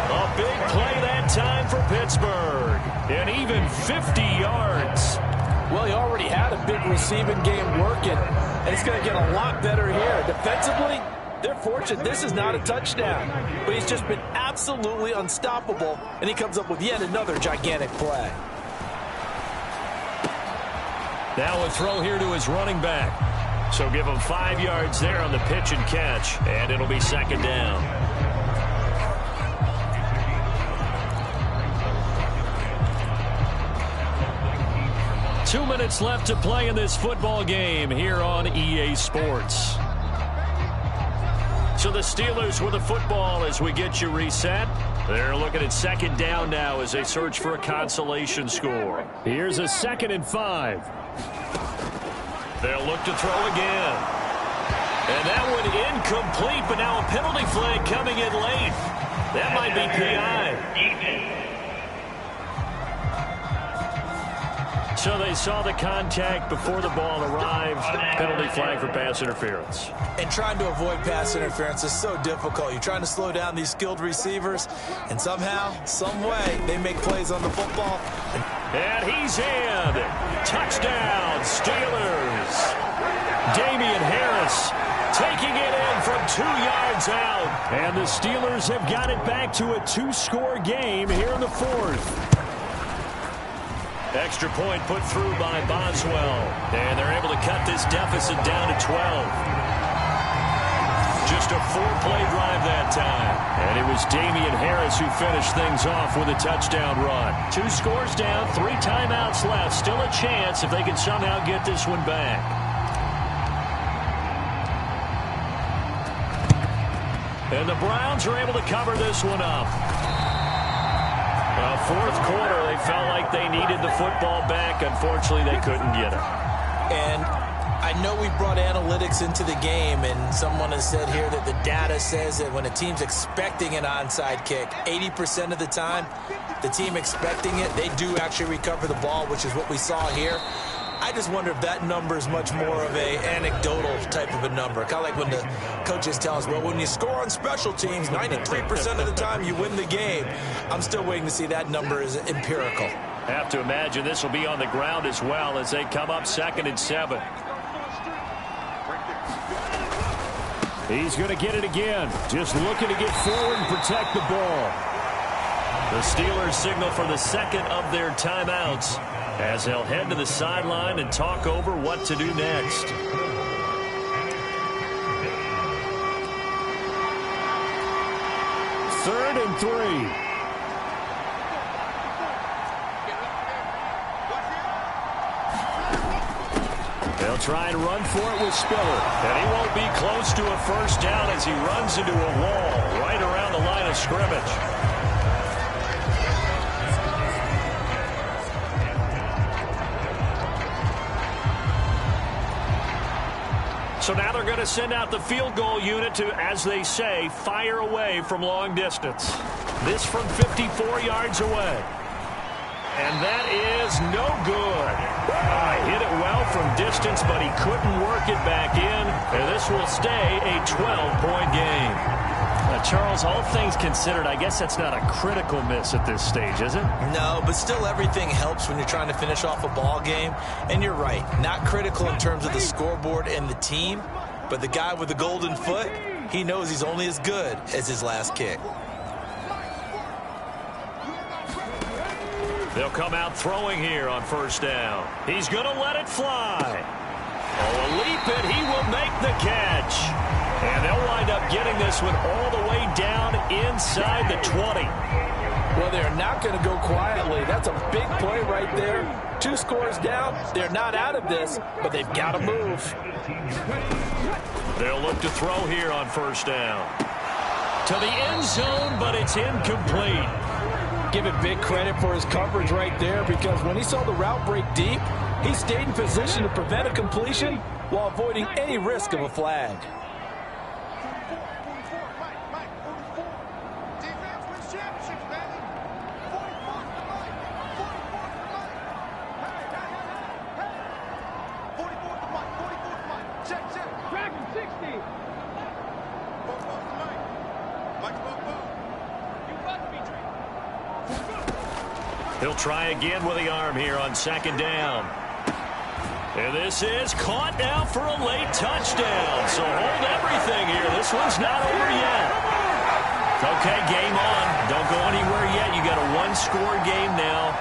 A big play that time for Pittsburgh. And even 50 yards. Well, he already had a big receiving game working, and it's going to get a lot better here. Defensively, They're fortunate this is not a touchdown. But he's just been absolutely unstoppable, and he comes up with yet another gigantic play. Now a throw here to his running back. So give him 5 yards there on the pitch and catch, and it'll be second down. Two minutes left to play in this football game here on EA Sports. So the Steelers with the football as we get you reset. They're looking at second down now as they search for a consolation score. Here's a 2nd and 5. They'll look to throw again. And that one incomplete, but now a penalty flag coming in late. That might be PI. So they saw the contact before the ball arrived. Penalty flag for pass interference. And trying to avoid pass interference is so difficult. You're trying to slow down these skilled receivers, and somehow, some way, they make plays on the football. And he's in. Touchdown, Steelers. Damian Harris taking it in from 2 yards out. And the Steelers have got it back to a 2-score game here in the 4th. Extra point put through by Boswell. And they're able to cut this deficit down to 12. Just a 4-play drive that time. And it was Damian Harris who finished things off with a touchdown run. 2 scores down, 3 timeouts left. Still a chance if they can somehow get this one back. And the Browns are able to cover this one up. Well, 4th quarter, they felt like they needed the football back. Unfortunately, they couldn't get it. And I know we brought analytics into the game, and someone has said here that the data says that when a team's expecting an onside kick, 80% of the time, the team expecting it, they do actually recover the ball, which is what we saw here. I just wonder if that number is much more of a anecdotal type of a number. Kind of like when the coaches tell us, well, when you score on special teams, 93% of the time you win the game. I'm still waiting to see that number is empirical. Have to imagine this will be on the ground as well as they come up 2nd and 7. He's going to get it again. Just looking to get forward and protect the ball. The Steelers signal for the 2nd of their timeouts as they'll head to the sideline and talk over what to do next. Third and 3. They'll try and run for it with Spiller. And he won't be close to a first down as he runs into a wall right around the line of scrimmage. So now they're going to send out the field goal unit to, as they say, fire away from long distance. This from 54 yards away. And that is no good. Hit it well from distance, but he couldn't work it back in. And this will stay a 12-point game. Charles, all things considered, I guess that's not a critical miss at this stage, is it? No, but still everything helps when you're trying to finish off a ball game. And you're right, not critical in terms of the scoreboard and the team, but the guy with the golden foot, he knows he's only as good as his last kick. They'll come out throwing here on first down. He's going to let it fly. Oh, a leap, and he will make the catch. And they'll wind up getting this one all the way down inside the 20. Well, they're not going to go quietly. That's a big play right there. 2 scores down. They're not out of this, but they've got to move. They'll look to throw here on first down. To the end zone, but it's incomplete. Give it big credit for his coverage right there, because when he saw the route break deep, he stayed in position to prevent a completion while avoiding any risk of a flag. He'll try again with the arm here on second down. And this is caught now for a late touchdown. So hold everything here. This one's not over yet. Okay, game on. Don't go anywhere yet. You got a one-score game now.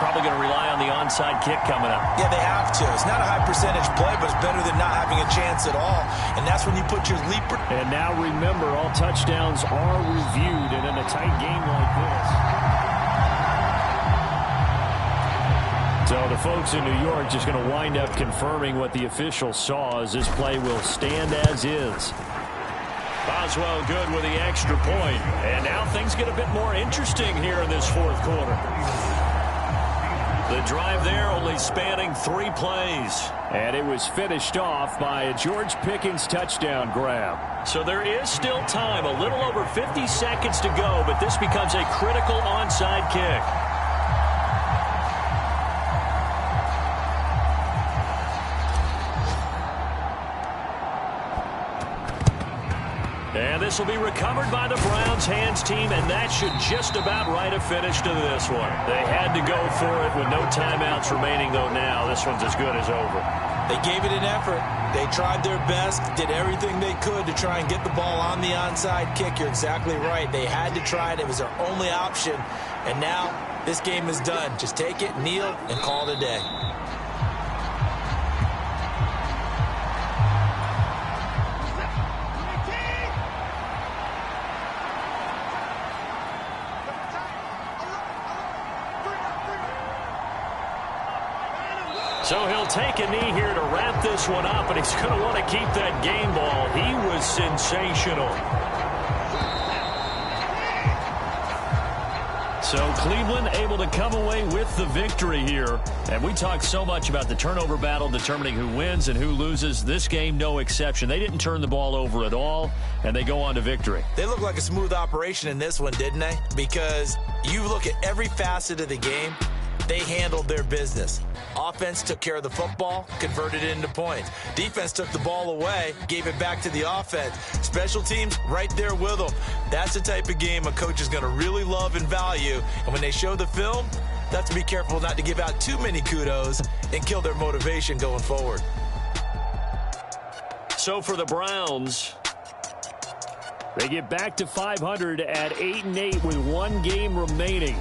Probably going to rely on the onside kick coming up. Yeah, they have to. It's not a high percentage play, but it's better than not having a chance at all. And that's when you put your leaper. And now remember, all touchdowns are reviewed. And in a tight game like this. So the folks in New York just going to wind up confirming what the official saw, as this play will stand as is. Boswell good with the extra point. And now things get a bit more interesting here in this fourth quarter. The drive there only spanning 3 plays. And it was finished off by a George Pickens touchdown grab. So there is still time, a little over 50 seconds to go, but this becomes a critical onside kick. And this will be recovered by the Browns hands team, and that should just about write a finish to this one. They had to go for it with no timeouts remaining, though now this one's as good as over. They gave it an effort. They tried their best, did everything they could to try and get the ball on the onside kick. You're exactly right. They had to try it. It was their only option. And now this game is done. Just take it, kneel, and call it a day. So he'll take a knee here to wrap this one up, and he's going to want to keep that game ball. He was sensational. So Cleveland able to come away with the victory here. And we talked so much about the turnover battle determining who wins and who loses. This game, no exception. They didn't turn the ball over at all, and they go on to victory. They look like a smooth operation in this one, didn't they? Because you look at every facet of the game, they handled their business. Offense took care of the football, converted it into points. Defense took the ball away, gave it back to the offense. Special teams, right there with them. That's the type of game a coach is going to really love and value. And when they show the film, they have to be careful not to give out too many kudos and kill their motivation going forward. So for the Browns, they get back to 500 at 8-8 with one game remaining.